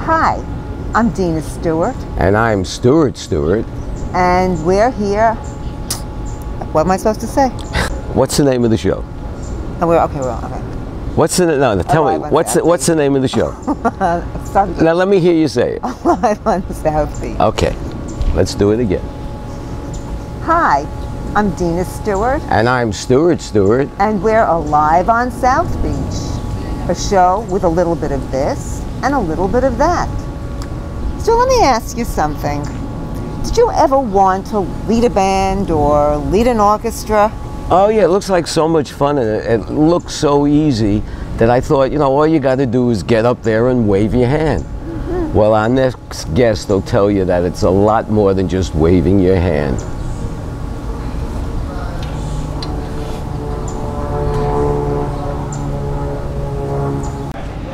Hi, I'm Dina Stewart. And I'm Stuart Stewart. And we're here. What am I supposed to say? What's the name of the show? Oh, we're okay. What's the no? Tell me. What's the name of the show? Now let me hear you say it. Live on South Beach. Okay, let's do it again. Hi, I'm Dina Stewart. And I'm Stuart Stewart. And we're alive on South Beach. A show with a little bit of this and a little bit of that. So let me ask you something. Did you ever want to lead a band or lead an orchestra? Oh yeah, it looks like so much fun, and it looks so easy that I thought, you know, all you got to do is get up there and wave your hand. Mm-hmm. Well, our next guest will tell you that it's a lot more than just waving your hand.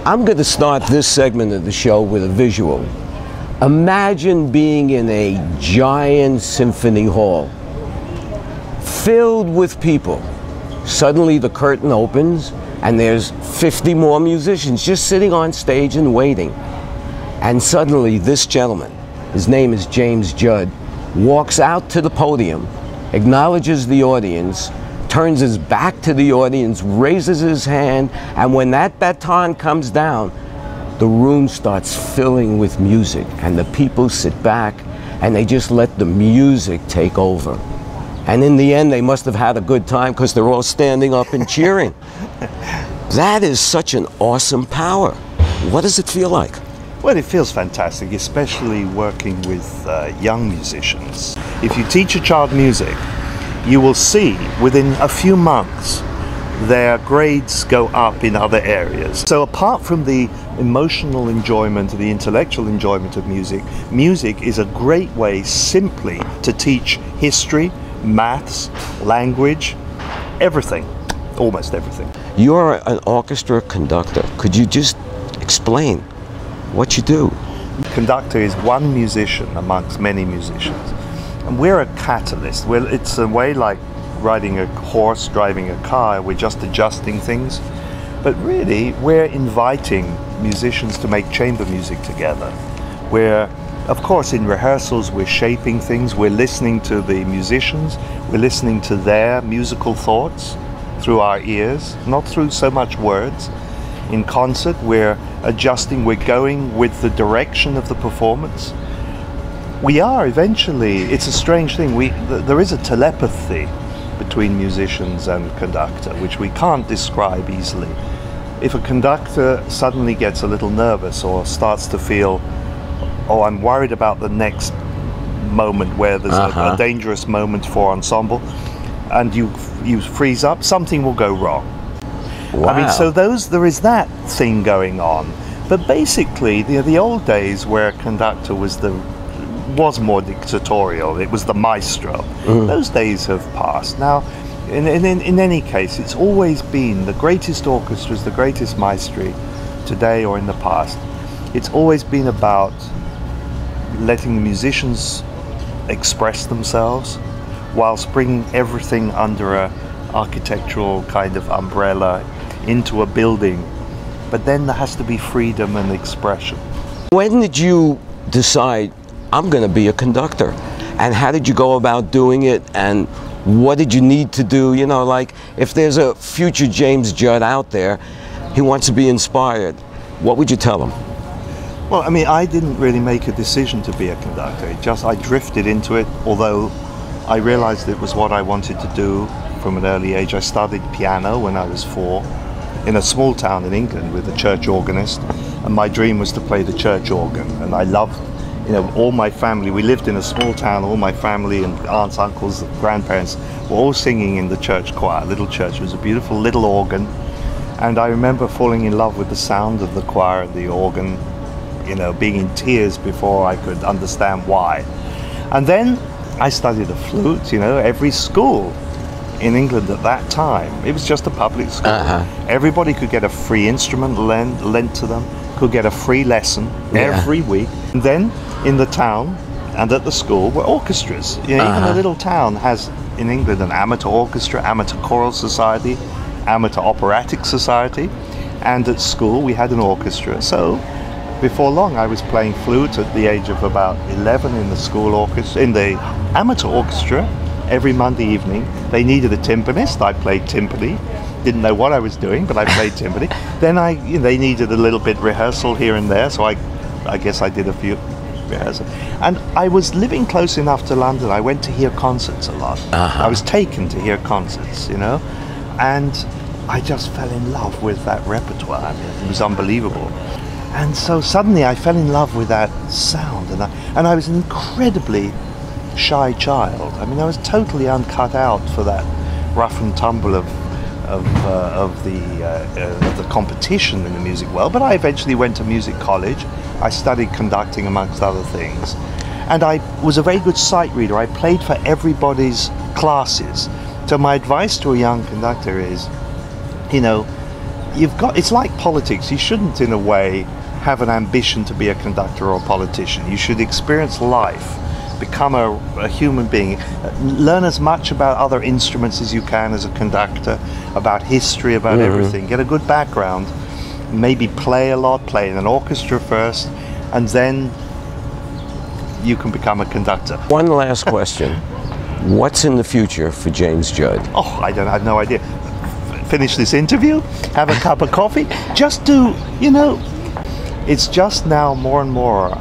I'm going to start this segment of the show with a visual. Imagine being in a giant symphony hall, filled with people. Suddenly the curtain opens and there's 50 more musicians just sitting on stage and waiting. And suddenly this gentleman, his name is James Judd, walks out to the podium, acknowledges the audience, turns his back to the audience, raises his hand, and when that baton comes down, the room starts filling with music, and the people sit back and they just let the music take over. And in the end, they must have had a good time because they're all standing up and cheering. That is such an awesome power. What does it feel like? Well, it feels fantastic, especially working with young musicians. If you teach a child music, you will see within a few months their grades go up in other areas. So apart from the emotional enjoyment, the intellectual enjoyment of music, music is a great way simply to teach history, maths, language, everything, almost everything. You're an orchestra conductor. Could you just explain what you do? Conductor is one musician amongst many musicians. And we're a catalyst. Well, it's a way like riding a horse, driving a car. We're just adjusting things. But really, we're inviting musicians to make chamber music together. We're, of course, in rehearsals, we're shaping things. We're listening to the musicians. We're listening to their musical thoughts through our ears, not through so much words. In concert, we're adjusting. We're going with the direction of the performance. We are eventually, it's a strange thing, there is a telepathy between musicians and conductor, which we can't describe easily. If a conductor suddenly gets a little nervous or starts to feel, oh, I'm worried about the next moment where there's a dangerous moment for ensemble, and you freeze up, something will go wrong. Wow. I mean, so there is that thing going on. But basically, the old days where a conductor was more dictatorial, it was the maestro. Those days have passed. Now, in any case, it's always been the greatest orchestras, the greatest maestri, today or in the past. It's always been about letting the musicians express themselves whilst bringing everything under a architectural kind of umbrella into a building. But then there has to be freedom and expression. When did you decide, I'm going to be a conductor? And how did you go about doing it? And what did you need to do? You know, like if there's a future James Judd out there, he wants to be inspired, what would you tell him? Well, I mean, I didn't really make a decision to be a conductor. I drifted into it, although I realized it was what I wanted to do from an early age. I studied piano when I was 4 in a small town in England with a church organist, and my dream was to play the church organ. And I loved, you know, all my family, we lived in a small town, all my family and aunts, uncles, grandparents were all singing in the church choir, little church. It was a beautiful little organ. And I remember falling in love with the sound of the choir and the organ, you know, being in tears before I could understand why. And then I studied the flute, you know, every school in England at that time, it was just a public school. Everybody could get a free instrument lent to them, could get a free lesson every week. And then in the town and at the school were orchestras. You know, even a little town has in England an amateur orchestra, amateur choral society, amateur operatic society, and at school we had an orchestra. So before long, I was playing flute at the age of about 11 in the school orchestra, in the amateur orchestra. Every Monday evening, they needed a timpanist. I played timpani. Didn't know what I was doing, but I played timpani. Then they needed a little bit rehearsal here and there, so I guess I did a few rehearsals. And I was living close enough to London. I went to hear concerts a lot. I was taken to hear concerts, you know, and I just fell in love with that repertoire. I mean, it was unbelievable. And so suddenly I fell in love with that sound, and I was an incredibly shy child. I mean, I was totally uncut out for that rough and tumble of the competition in the music world. But I eventually went to music college. I studied conducting, amongst other things, and I was a very good sight reader. I played for everybody's classes. So my advice to a young conductor is, you know, it's like politics. You shouldn't, in a way, have an ambition to be a conductor or a politician. You should experience life, become a human being, learn as much about other instruments as you can as a conductor, about history, about everything, get a good background, maybe play a lot, play in an orchestra first, and then you can become a conductor. One last question. What's in the future for James Judd? Oh, I have no idea. Finish this interview, have a cup of coffee, just do, you know, it's just now more and more,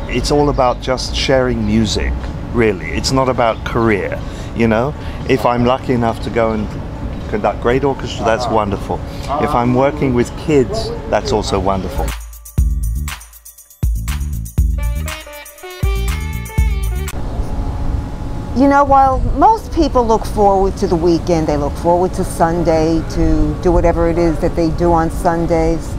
it's all about just sharing music, really. It's not about career, you know. If I'm lucky enough to go and conduct great orchestra, that's wonderful. If I'm working with kids, that's also wonderful. You know, while most people look forward to the weekend, they look forward to Sunday to do whatever it is that they do on Sundays,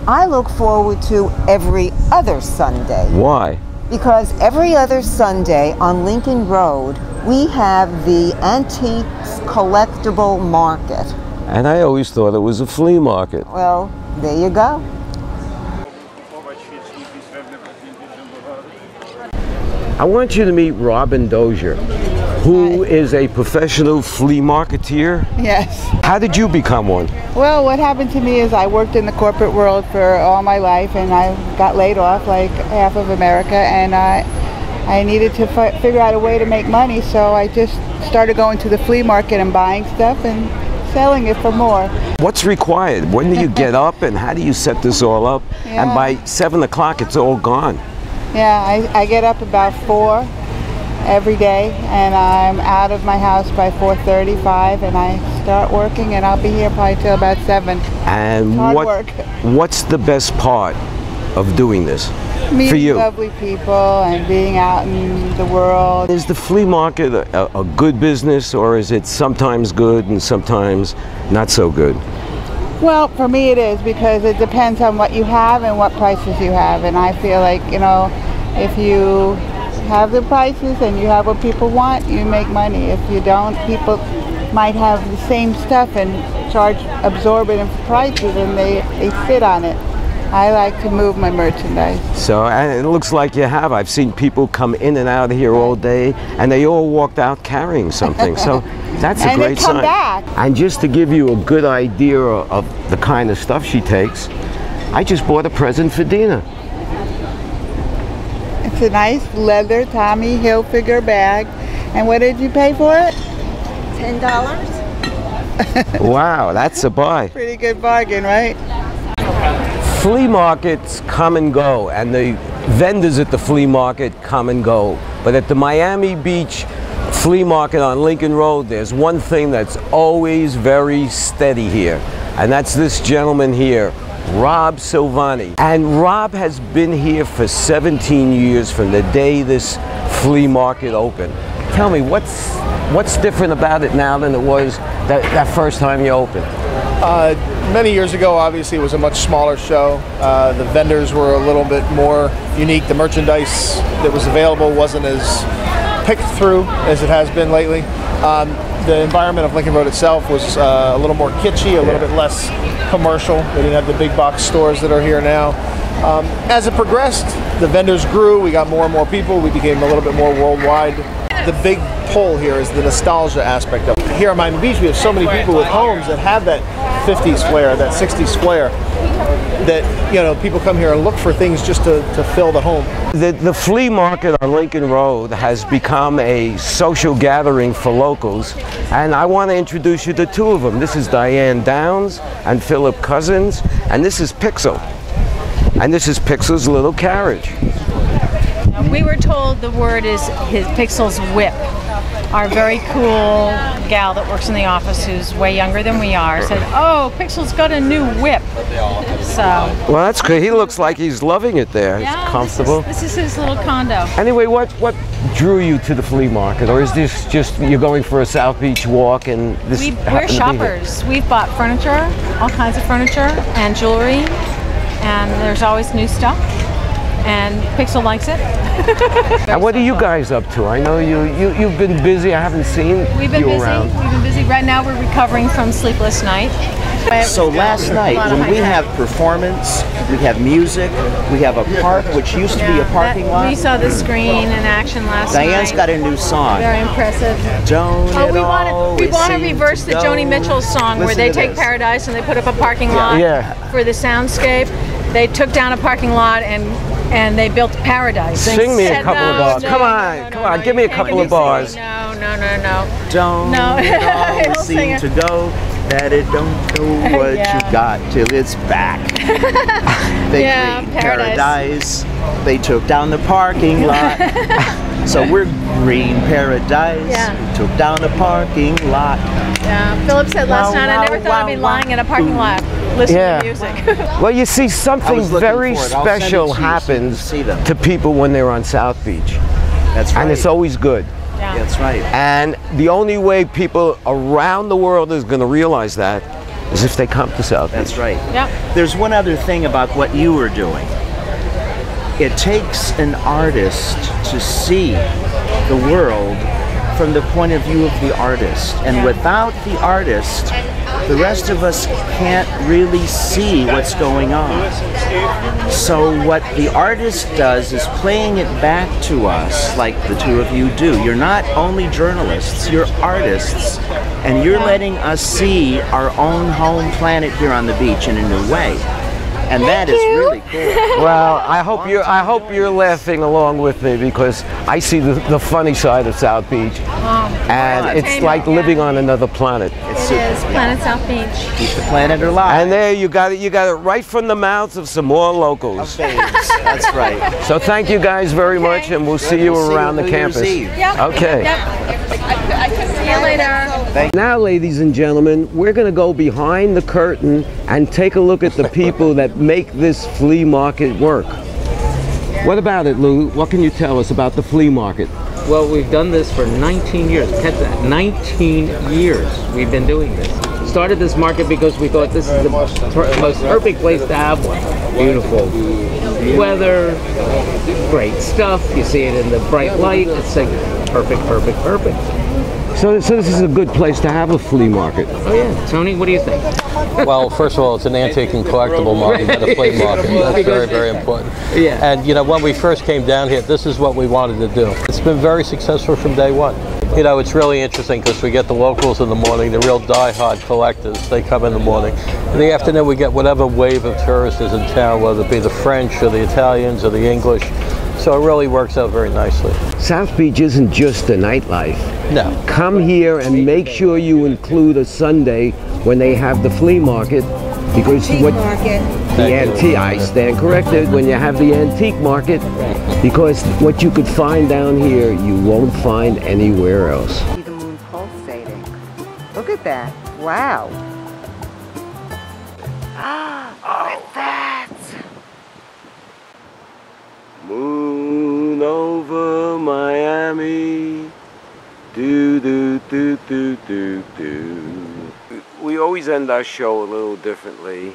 I look forward to every other Sunday. Why? Because every other Sunday on Lincoln Road, we have the Antiques Collectible Market. And I always thought it was a flea market. Well, there you go. I want you to meet Robin Dozier, who is a professional flea marketeer. Yes. How did you become one? Well, what happened to me is I worked in the corporate world for all my life, and I got laid off like half of America, and I needed to figure out a way to make money, so I just started going to the flea market and buying stuff and selling it for more. What's required? When do you get up, and how do you set this all up? Yeah. And by 7 o'clock, it's all gone. Yeah, I get up about 4 every day, and I'm out of my house by 4:35, and I start working, and I'll be here probably till about 7. And hard work. What's the best part of doing this Meeting for you? lovely people and being out in the world. Is the flea market a good business, or is it sometimes good and sometimes not so good? Well, for me it is, because it depends on what you have and what prices you have, and I feel like, you know, if you have the prices and you have what people want, you make money. If you don't, people might have the same stuff and charge exorbitant prices, and they sit on it. I like to move my merchandise. So, and it looks like you have. I've seen people come in and out of here all day, and they all walked out carrying something. So that's a great sign. And they come back. And just to give you a good idea of the kind of stuff she takes, I just bought a present for Dina. It's a nice leather Tommy Hilfiger bag. And what did you pay for it? $10. Wow, that's a buy. Pretty good bargain, right? Flea markets come and go, and the vendors at the flea market come and go. But at the Miami Beach flea market on Lincoln Road, there's one thing that's always very steady here, and that's this gentleman here, Rob Silvani. And Rob has been here for 17 years from the day this flea market opened. Tell me, what's different about it now than it was that first time you opened? Many years ago, obviously, it was a much smaller show. The vendors were a little bit more unique. The merchandise that was available wasn't as picked through as it has been lately. The environment of Lincoln Road itself was a little more kitschy, a little bit less commercial. They didn't have the big box stores that are here now. As it progressed, the vendors grew. We got more and more people. We became a little bit more worldwide. The big pull here is the nostalgia aspect of it. here on Miami Beach, we have so many people with homes that have that 50s flair, that 60s flair, that, you know, people come here and look for things just to fill the home. The flea market on Lincoln Road has become a social gathering for locals, and I want to introduce you to two of them. This is Diane Downs and Philip Cousins, and this is Pixel. And this is Pixel's little carriage. We were told the word is Pixel's whip. Our very cool gal that works in the office, who's way younger than we are, said, "Oh, Pixel's got a new whip." So. Well, that's good. He looks like he's loving it there. Yeah, he's comfortable. This is his little condo. Anyway, what drew you to the flea market, or is this just you're going for a South Beach walk and this? We're shoppers. We've bought furniture, all kinds of furniture and jewelry, and there's always new stuff. And Pixel likes it. And what are you guys up to? I know you've been busy. I haven't seen you around. We've been busy. Right now we're recovering from sleepless night. So last night, when we have performance, we have music, we have a park, which used to be a parking lot. We saw the screen in action last night. Diane's got a new song. Very impressive. We want to reverse the Joni Mitchell song where they take Paradise and they put up a parking lot for the soundscape. They took down a parking lot and they built Paradise. Sing me a couple of bars. Come on, give me a couple of bars. No. Don't it all seem to go that it don't know what you got till it's back. They created Paradise. They took down the parking lot. So we're Green Paradise. We took down the parking lot. Yeah, Philip said last night, I never thought I'd be lying in a parking lot listening to music. Well, you see, something very special happens to people when they're on South Beach. That's right. And it's always good. Yeah. That's right. And the only way people around the world is going to realize that is if they come to South Beach. That's right. Yep. There's one other thing about what you were doing. It takes an artist to see the world from the point of view of the artist. And without the artist, the rest of us can't really see what's going on. So what the artist does is playing it back to us, like the two of you do. You're not only journalists, you're artists, and you're letting us see our own home planet here on the beach in a new way. And that is really cool. Well, I hope you're laughing along with me, because I see the funny side of South Beach, and it's like living on another planet. It is Planet South Beach. Keep the planet alive. And there you got it right from the mouths of some more locals. That's right. So thank you guys very much, and we'll see you around the campus. Yep. Okay. See you later. Now, ladies and gentlemen, we're going to go behind the curtain and take a look at the people that make this flea market work. What about it, Lou? What can you tell us about the flea market? Well, we've done this for 19 years. Catch that, 19 years we've been doing this. Started this market because we thought this is the most perfect place to have one. Beautiful weather, great stuff. You see it in the bright light. It's like perfect. So this is a good place to have a flea market. Oh yeah, Tony, what do you think? Well, first of all, it's an antique and collectible market, not a flea market. That's very important. Yeah. And you know, when we first came down here, this is what we wanted to do. It's been very successful from day one. You know, it's really interesting because we get the locals in the morning, the real die-hard collectors. They come in the morning. In the afternoon, we get whatever wave of tourists is in town, whether it be the French or the Italians or the English. So it really works out very nicely. South Beach isn't just a nightlife. No. Come here and make sure you include a Sunday when they have the flea market, because I stand corrected, when you have the antique market, because what you could find down here you won't find anywhere else. See the moon pulsating. Look at that. Wow. Look at that. Moon over Miami. Do do do do do do. We always end our show a little differently,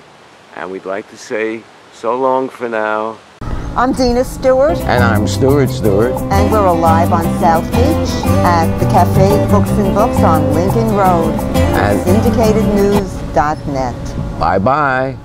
and we'd like to say so long for now. I'm Dina Stewart. And I'm Stuart Stewart. And we're alive on South Beach at the Cafe Books and Books on Lincoln Road. And syndicatednews.net. Bye-bye.